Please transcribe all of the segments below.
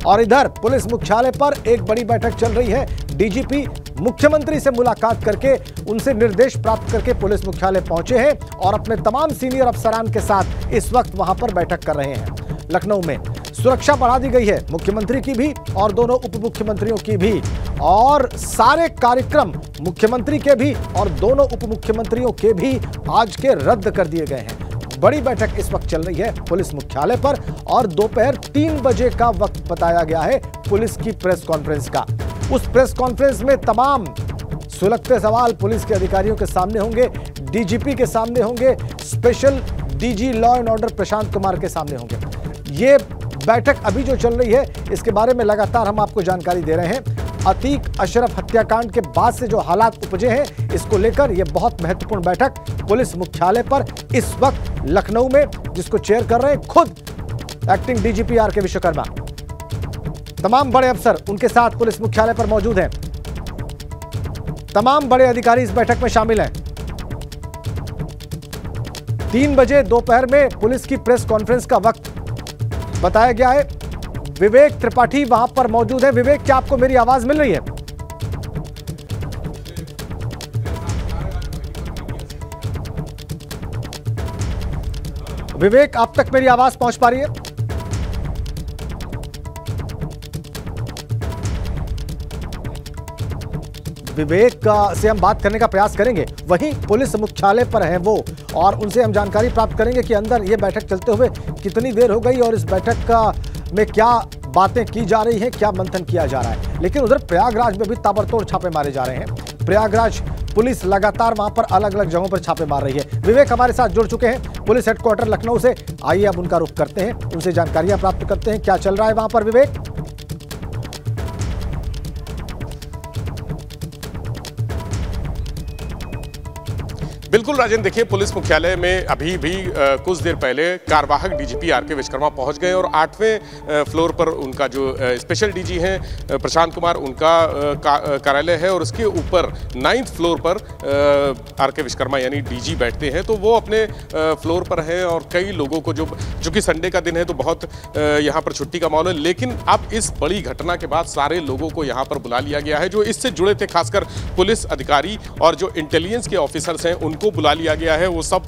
और इधर पुलिस मुख्यालय पर एक बड़ी बैठक चल रही है। डीजीपी मुख्यमंत्री से मुलाकात करके उनसे निर्देश प्राप्त करके पुलिस मुख्यालय पहुंचे हैं और अपने तमाम सीनियर अफसरान के साथ इस वक्त वहां पर बैठक कर रहे हैं। लखनऊ में सुरक्षा बढ़ा दी गई है, मुख्यमंत्री की भी और दोनों उप मुख्यमंत्रियों की भी, और सारे कार्यक्रम मुख्यमंत्री के भी और दोनों उप मुख्यमंत्रियों के भी आज के रद्द कर दिए गए हैं। बड़ी बैठक इस वक्त चल रही है पुलिस मुख्यालय पर और दोपहर 3 बजे का वक्त बताया गया है पुलिस की प्रेस कॉन्फ्रेंस का। उस प्रेस कॉन्फ्रेंस में तमाम सुलगते सवाल पुलिस के अधिकारियों के सामने होंगे, डीजीपी के सामने होंगे, special DG law and order Prashant Kumar के सामने होंगे। ये बैठक अभी जो चल रही है इसके बारे में लगातार हम आपको जानकारी दे रहे हैं। अतीक अशरफ हत्याकांड के बाद से जो हालात उपजे हैं इसको लेकर यह बहुत महत्वपूर्ण बैठक पुलिस मुख्यालय पर इस वक्त लखनऊ में, जिसको चेयर कर रहे हैं खुद एक्टिंग डीजीपी आर के विश्वकर्मा। तमाम बड़े अफसर उनके साथ पुलिस मुख्यालय पर मौजूद हैं। तमाम बड़े अधिकारी इस बैठक में शामिल हैं। 3 बजे दोपहर में पुलिस की प्रेस कॉन्फ्रेंस का वक्त बताया गया है। विवेक त्रिपाठी वहां पर मौजूद है। विवेक, क्या आपको मेरी आवाज मिल रही है? विवेक, आप तक मेरी आवाज पहुंच पा रही है? विवेक से हम बात करने का प्रयास करेंगे। वहीं पुलिस मुख्यालय पर हैं वो, और उनसे हम जानकारी प्राप्त करेंगे कि अंदर ये बैठक चलते हुए कितनी देर हो गई और इस बैठक में क्या बातें की जा रही हैं, क्या मंथन किया जा रहा है। लेकिन उधर प्रयागराज में भी ताबड़तोड़ छापे मारे जा रहे हैं। प्रयागराज पुलिस लगातार वहां पर अलग अलग जगहों पर छापे मार रही है। विवेक हमारे साथ जुड़ चुके हैं पुलिस हेडक्वार्टर लखनऊ से। आइए अब उनका रुख करते हैं, उनसे जानकारियां प्राप्त करते हैं क्या चल रहा है वहां पर। विवेक, बिल्कुल राजन, देखिए पुलिस मुख्यालय में अभी भी कुछ देर पहले कार्यवाहक डीजीपी आर के विश्वकर्मा पहुंच गए और 8वें फ्लोर पर उनका जो स्पेशल डीजी हैं प्रशांत कुमार, उनका कार्यालय है और उसके ऊपर 9th फ्लोर पर आर के विश्वकर्मा यानी डीजी बैठते हैं। तो वो अपने फ्लोर पर हैं और कई लोगों को जो कि संडे का दिन है तो बहुत यहाँ पर छुट्टी का माहौल है। लेकिन अब इस बड़ी घटना के बाद सारे लोगों को यहाँ पर बुला लिया गया है जो इससे जुड़े थे, खासकर पुलिस अधिकारी और जो इंटेलिजेंस के ऑफिसर्स हैं उनको बुला लिया गया है। वो सब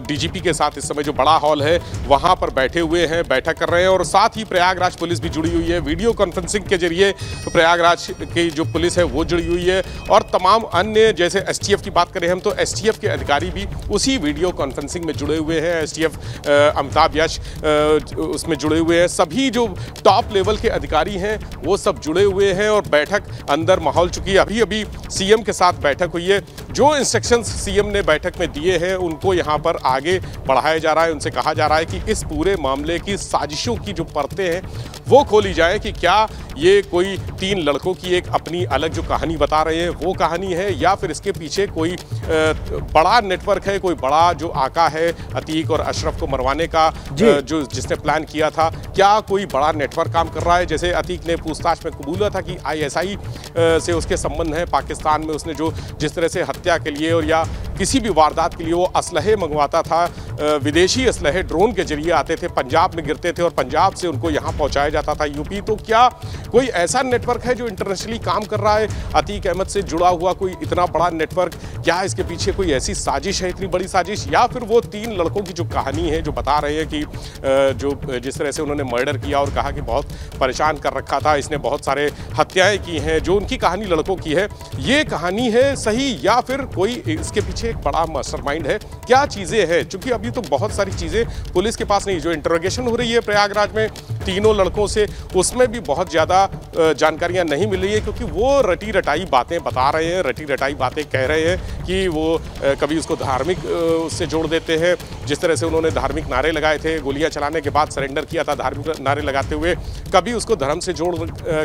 डीजीपी के साथ इस समय जो बड़ा हॉल है वहां पर बैठे हुए हैं, बैठक कर रहे हैं। और साथ ही प्रयागराज पुलिस भी जुड़ी हुई है, वीडियो कॉन्फ्रेंसिंग के जरिए प्रयागराज की जो पुलिस है वो जुड़ी हुई है। और तमाम अन्य, जैसे एसटीएफ की बात करें हम तो एसटीएफ के अधिकारी भी उसी वीडियो कॉन्फ्रेंसिंग में जुड़े हुए हैं। एसटीएफ अमिताभ यश उसमें जुड़े हुए हैं। सभी जो टॉप लेवल के अधिकारी हैं वो सब जुड़े हुए हैं और बैठक अंदर माहौल चुकी है। अभी अभी सीएम के साथ बैठक हुई है। जो इंस्ट्रक्शंस सीएम ने बैठक में दिए हैं उनको यहाँ पर आगे बढ़ाया जा रहा है। उनसे कहा जा रहा है कि इस पूरे मामले की साजिशों की जो परतें हैं वो खोली जाए कि क्या ये कोई 3 लड़कों की एक अपनी अलग जो कहानी बता रहे हैं वो कहानी है या फिर इसके पीछे कोई बड़ा नेटवर्क है, कोई बड़ा जो आका है अतीक और अशरफ को मरवाने का जो जिसने प्लान किया था, क्या कोई बड़ा नेटवर्क काम कर रहा है। जैसे अतीक ने पूछताछ में कबूला था कि ISI से उसके संबंध है, पाकिस्तान में उसने जो जिस तरह से हत्या के लिए और या किसी भी वारदात के लिए वो असलहे मंगवाता था, विदेशी असलहे ड्रोन के जरिए आते थे, पंजाब में गिरते थे और पंजाब से उनको यहाँ पहुँचाया जाता था यूपी। तो क्या कोई ऐसा नेटवर्क है जो इंटरनेशनली काम कर रहा है अतीक अहमद से जुड़ा हुआ, कोई इतना बड़ा नेटवर्क? क्या इसके पीछे कोई ऐसी साजिश है, इतनी बड़ी साजिश, या फिर वो 3 लड़कों की जो कहानी है जो बता रहे हैं कि जो जिस तरह से उन्होंने मर्डर किया और कहा कि बहुत परेशान कर रखा था, इसने बहुत सारे हत्याएं की हैं, जो उनकी कहानी लड़कों की है, ये कहानी है सही या फिर कोई इसके पीछे एक बड़ा मास्टरमाइंड है? क्या चीज़ें हैं? क्योंकि अभी तो बहुत सारी चीज़ें पुलिस के पास नहीं। जो इंटरोगेशन हो रही है प्रयागराज में 3 लड़कों से, उसमें भी बहुत ज़्यादा जानकारियां नहीं मिल रही है क्योंकि वो रटी रटाई बातें बता रहे हैं, रटी रटाई बातें कह रहे हैं कि वो कभी उसको धार्मिक उससे जोड़ देते हैं। जिस तरह से उन्होंने धार्मिक नारे लगाए थे, गोलियां चलाने के बाद सरेंडर किया था धार्मिक नारे लगाते हुए, कभी उसको धर्म से जोड़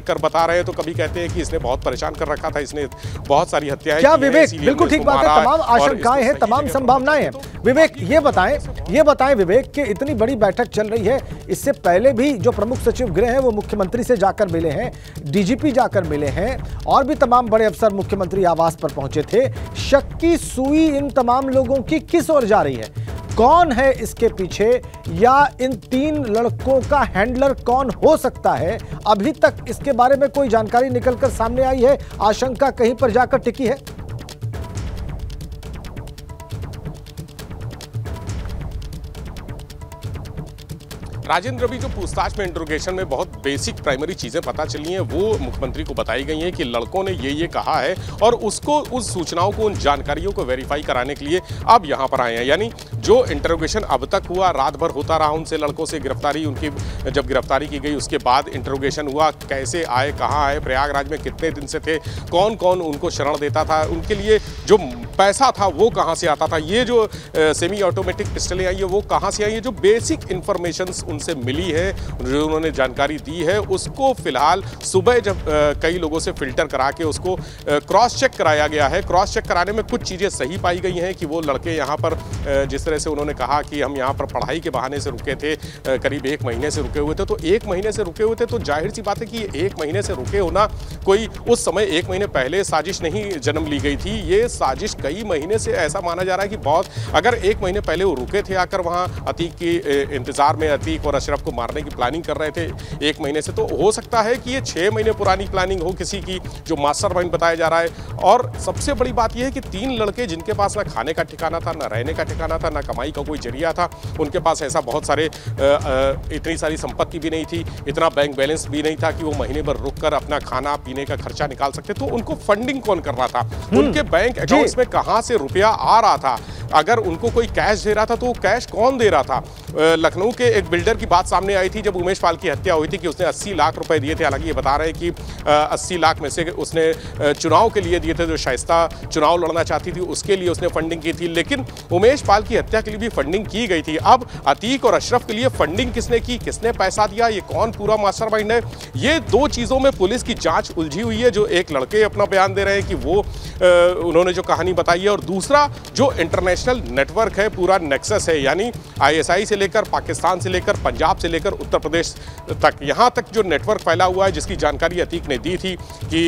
कर बता रहे हैं, तो कभी कहते हैं कि इसने बहुत परेशान कर रखा था, इसने बहुत सारी हत्याएं की हैं। क्या विवेक, बिल्कुल ठीक बात है, तमाम आशंकाएं हैं, तमाम संभावनाएं हैं। विवेक ये बताएं विवेक कि इतनी बड़ी बैठक चल रही है, इससे पहले भी जो प्रमुख सचिव गृह हैं वो मुख्यमंत्री से जाकर मिले हैं, डीजीपी जाकर मिले हैं और भी तमाम बड़े अफसर मुख्यमंत्री आवास पर पहुंचे थे। शक की सुई इन तमाम लोगों की किस ओर जा रही है? कौन है इसके पीछे या इन 3 लड़कों का हैंडलर कौन हो सकता है, अभी तक इसके बारे में कोई जानकारी निकलकर सामने आई है। आशंका कहीं पर जाकर टिकी है। राजेंद्र, अभी जो पूछताछ में इंट्रोगेशन में बहुत बेसिक प्राइमरी चीजें पता चली हैं वो मुख्यमंत्री को बताई गई हैं कि लड़कों ने ये कहा है और उसको उस सूचनाओं को, उन जानकारियों को वेरीफाई कराने के लिए अब यहां पर आए हैं। यानी जो इंट्रोगेशन अब तक हुआ, रात भर होता रहा उनसे, लड़कों से गिरफ्तारी, उनकी जब गिरफ्तारी की गई उसके बाद इंट्रोगेशन हुआ, कैसे आए, कहाँ आए, प्रयागराज में कितने दिन से थे, कौन कौन उनको शरण देता था, उनके लिए जो पैसा था वो कहाँ से आता था, ये जो सेमी ऑटोमेटिक पिस्टलें आई है वो कहाँ से आई है, जो बेसिक इंफॉर्मेशंस उनसे मिली है, जो उन्होंने जानकारी दी है, उसको फिलहाल सुबह जब कई लोगों से फिल्टर करा के उसको क्रॉस चेक कराया गया है। क्रॉस चेक कराने में कुछ चीज़ें सही पाई गई हैं कि वो लड़के यहाँ पर जिस तरह से उन्होंने कहा कि हम यहाँ पर पढ़ाई के बहाने से रुके थे, करीब 1 महीने से रुके हुए थे, तो 1 महीने से रुके हुए थे तो जाहिर सी बात है कि 1 महीने से रुके होना कोई उस समय 1 महीने पहले साजिश नहीं जन्म ली गई थी। ये साजिश कई महीने से ऐसा माना जा रहा है कि बहुत, अगर 1 महीने पहले वो रुके थे आकर वहाँ अतीक की इंतजार में, अतीक और अशरफ को मारने की प्लानिंग कर रहे थे 1 महीने से, तो हो सकता है कि ये 6 महीने पुरानी प्लानिंग हो किसी की, जो मास्टरमाइंड बताया जा रहा है। और सबसे बड़ी बात यह है कि 3 लड़के जिनके पास ना खाने का ठिकाना था, ना रहने का ठिकाना था, ना कमाई का कोई जरिया था, उनके पास ऐसा बहुत सारे इतनी सारी संपत्ति भी नहीं थी, इतना बैंक बैलेंस भी नहीं था कि वो महीने भर रुककर अपना खाना पीने का खर्चा निकाल सकते। तो उनको फंडिंग कौन कर रहा था, उनके बैंक अकाउंट्स में कहां से रुपया आ रहा था, अगर उनको कोई कैश दे रहा था तो वो कैश कौन दे रहा था। लखनऊ के एक बिल्डर की बात सामने आई थी जब उमेश पाल की हत्या हुई थी कि उसने 80 लाख रुपए दिए थे। हालांकि ये बता रहे हैं कि 80 लाख में से उसने चुनाव के लिए दिए थे, जो शाइस्ता चुनाव लड़ना चाहती थी उसके लिए उसने फंडिंग की थी, लेकिन उमेश पाल की हत्या के लिए भी फंडिंग की गई थी। अब अतीक और अशरफ के लिए फंडिंग किसने की, किसने पैसा दिया, ये कौन पूरा मास्टरमाइंड है, ये 2 चीज़ों में पुलिस की जांच उलझी हुई है। जो एक लड़के अपना बयान दे रहे हैं कि वो उन्होंने जो कहानी बताई है, और दूसरा जो इंटरनेशनल नेटवर्क है, पूरा नेक्सस है, यानी ISI से लेकर पाकिस्तान से लेकर पंजाब से लेकर उत्तर प्रदेश तक, यहाँ तक जो नेटवर्क फैला हुआ है, जिसकी जानकारी अतीक ने दी थी कि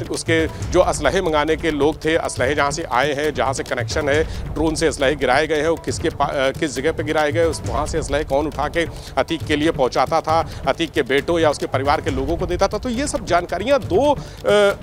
उसके जो असलहे मंगाने के लोग थे, असलहे जहाँ से आए हैं, जहाँ से कनेक्शन है, ड्रोन से असलहे गिराए गए हैं, वो किस जगह पे गिराए गए, वहाँ से असलहे कौन उठा के अतीक के लिए पहुँचाता था, अतीक के बेटों या उसके परिवार के लोगों को देता था। तो ये सब जानकारियाँ 2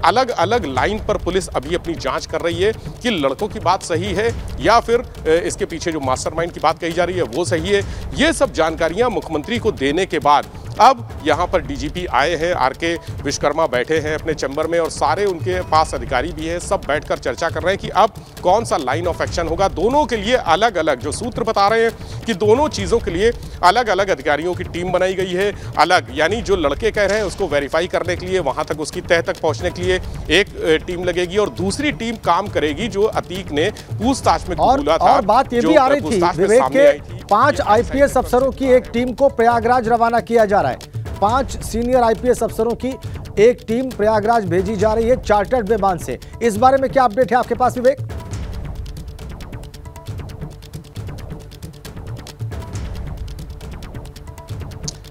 अलग अलग लाइन पर पुलिस अभी अपनी जाँच कर रही है कि लड़कों की बात सही है या फिर इसके पीछे जो मास्टरमाइंड की बात कही जा रही है वो सही है। ये सब जानकारियां मुख्यमंत्री को देने के बाद अब यहां पर DGP आए हैं, RK विश्वकर्मा बैठे हैं अपने चैम्बर में और सारे उनके पास अधिकारी भी हैं, सब बैठकर चर्चा कर रहे हैं कि अब कौन सा लाइन ऑफ एक्शन होगा। दोनों के लिए अलग अलग, जो सूत्र बता रहे हैं कि दोनों चीज़ों के लिए अलग अलग अधिकारियों की टीम बनाई गई है। अलग यानी जो लड़के कह रहे हैं उसको वेरीफाई करने के लिए, वहां तक उसकी तह तक पहुंचने के लिए एक टीम लगेगी और दूसरी टीम काम करेगी जो अतीक ने पूछताछ में कबूला था। और बात ये भी आ रही थी विवेक के 5 IPS अफसरों की एक टीम को प्रयागराज रवाना किया जा रहा है। 5 सीनियर IPS अफसरों की एक टीम प्रयागराज भेजी जा रही है चार्टर्ड विमान से। इस बारे में क्या अपडेट है आपके पास विवेक?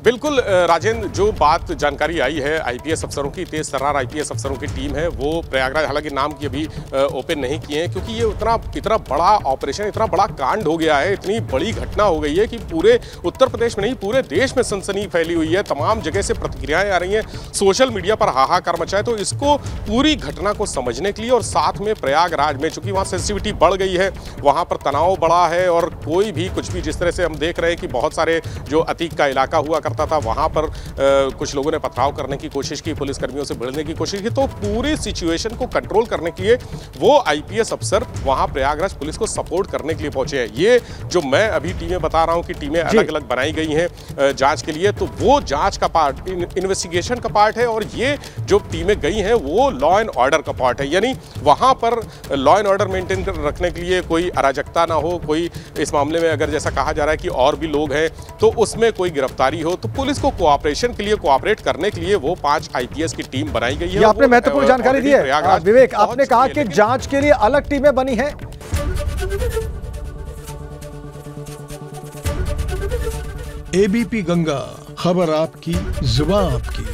बिल्कुल राजेंद्र, जो बात जानकारी आई है IPS अफसरों की, तेज तर्रार IPS अफसरों की टीम है वो प्रयागराज, हालांकि नाम की अभी ओपन नहीं किए हैं क्योंकि ये इतना बड़ा ऑपरेशन, इतना बड़ा कांड हो गया है, इतनी बड़ी घटना हो गई है कि पूरे उत्तर प्रदेश में नहीं पूरे देश में सनसनी फैली हुई है। तमाम जगह से प्रतिक्रियाएं आ रही हैं, सोशल मीडिया पर हाहाकार मचा है। तो इसको पूरी घटना को समझने के लिए और साथ में प्रयागराज में चूंकि वहाँ सेंसिटिविटी बढ़ गई है, वहाँ पर तनाव बढ़ा है और कोई भी कुछ भी, जिस तरह से हम देख रहे हैं कि बहुत सारे जो अतीक का इलाका हुआ था वहां पर कुछ लोगों ने पथराव करने की कोशिश की, पुलिसकर्मियों से भिड़ने की कोशिश की। तो पूरी सिचुएशन को कंट्रोल करने के लिए वो IPS अफसर वहां प्रयागराज पुलिस को सपोर्ट करने के लिए पहुंचे हैं। ये जो मैं अभी टीमें बता रहा हूं कि टीमें अलग अलग बनाई गई हैं जांच के लिए, तो वो जांच का पार्ट, इन्वेस्टिगेशन का पार्ट है और ये जो टीमें गई हैं वो लॉ एंड ऑर्डर का पार्ट है। यानी वहां पर लॉ एंड ऑर्डर मेंटेन रखने के लिए कोई अराजकता ना हो, कोई इस मामले में अगर जैसा कहा जा रहा है कि और भी लोग हैं तो उसमें कोई गिरफ्तारी हो, तो पुलिस को कोऑपरेशन के लिए, कोऑपरेट करने के लिए वो 5 IPS की टीम बनाई गई है। ये आपने महत्वपूर्ण जानकारी दी है विवेक। आपने कहा कि जांच के लिए अलग टीमें बनी हैं। ABP गंगा, खबर आपकी, जुबान आपकी।